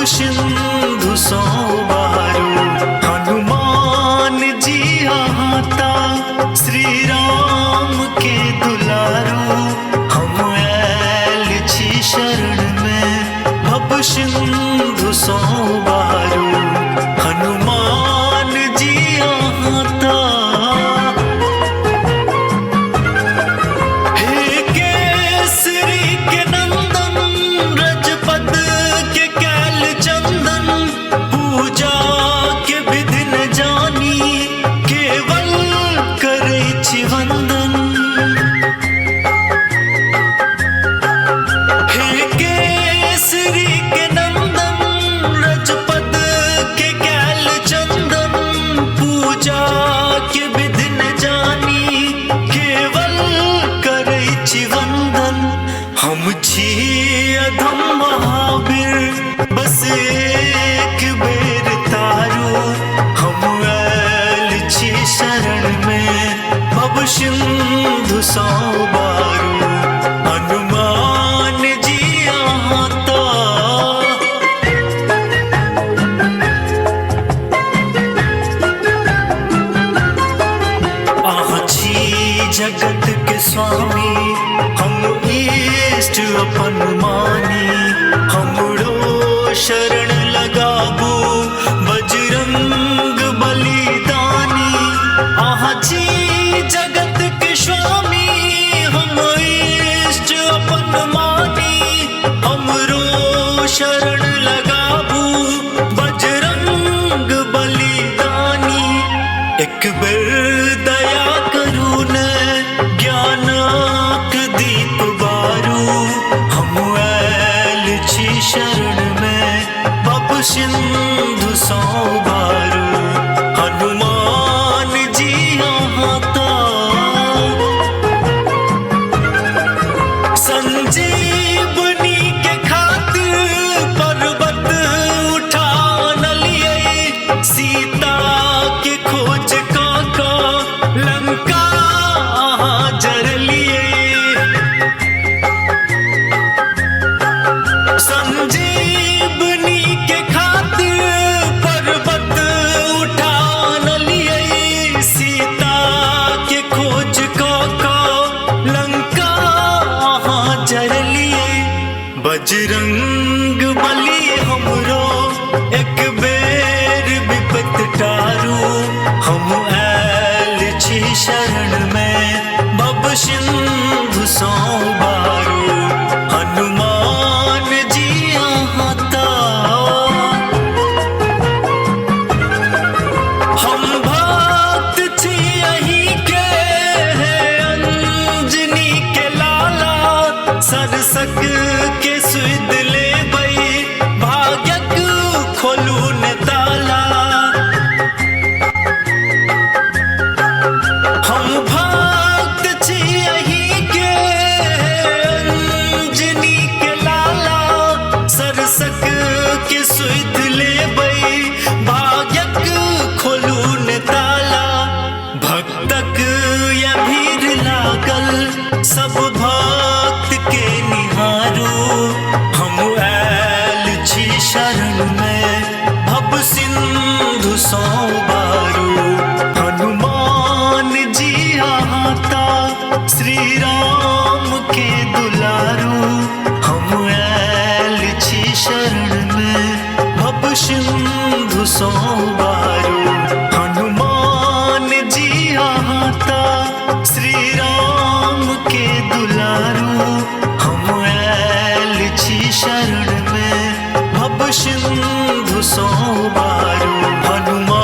सिंधु सौ बारू। हनुमान जी आता श्री राम के दुलारू। हम ऐल छी शरण में भव सिंधु सौ बारू। हनुमान जी आता हे केसरी के नंदन रजपद के कैल चंदन। पूजा के विधि न जानी केवल करे छी वंदन। हे केसरी के नंदन रजपद के कैल चंदन। पूजा के विधि न जानी केवल करे छी वंदन। हम छी अधम महावीर बस एक बेर तारू। हम ऐल छी शरण में भव सिंधु सौ बारू। हनुमान जी आता छी जगत के स्वामी। हम इष्ट अपन मानी। हमरो शरण लगाबू बजरंग बलिदानी। छी जगत के स्वामी। हम इष्ट अपन मानी। हमरो शरण लगाबू बजरंग बलिदानी। एक बेर दया करू न ज्ञानक दीप बारू। हम ऐल छी शरण में भव सिंधु सौ बारू। हनुमान जी आता संजीवनी के खातिर पर्वत उठा न लिए। सीता के खोज काका लंका जर लिए। संजीवनी के खातिर पर्वत उठा न लिए। सीता के खोज काका लंका जर लिए। बजरंग बली हमरो एक बेर विपत टारू। हम ऐल छी शरण में भव सिंधु सौ बारू। हनुमान जी आता हम भक्त छी अहीं के अंजनी के लाला। सरसक के सुध लेबै भाग्यक खोलू न ताला। हम भक्त छी अहीं के अंजनी के लाला। सरसक के सुध लेबै भाग्यक खोलू न ताला। भक्तक या भीड़ लागल सब भक्त के निहारू। हम ऐल छी शरण में भव सिंधु सौ बारू। हनुमान जी आता श्री राम के दुलारू। हम ऐल छी शरण में भव सिंधु सौ बारू। हनुमान जी आता श्री राम के दुलारू। हम ऐल छी शरण में भव सिंधु सौ बारू। हनुमान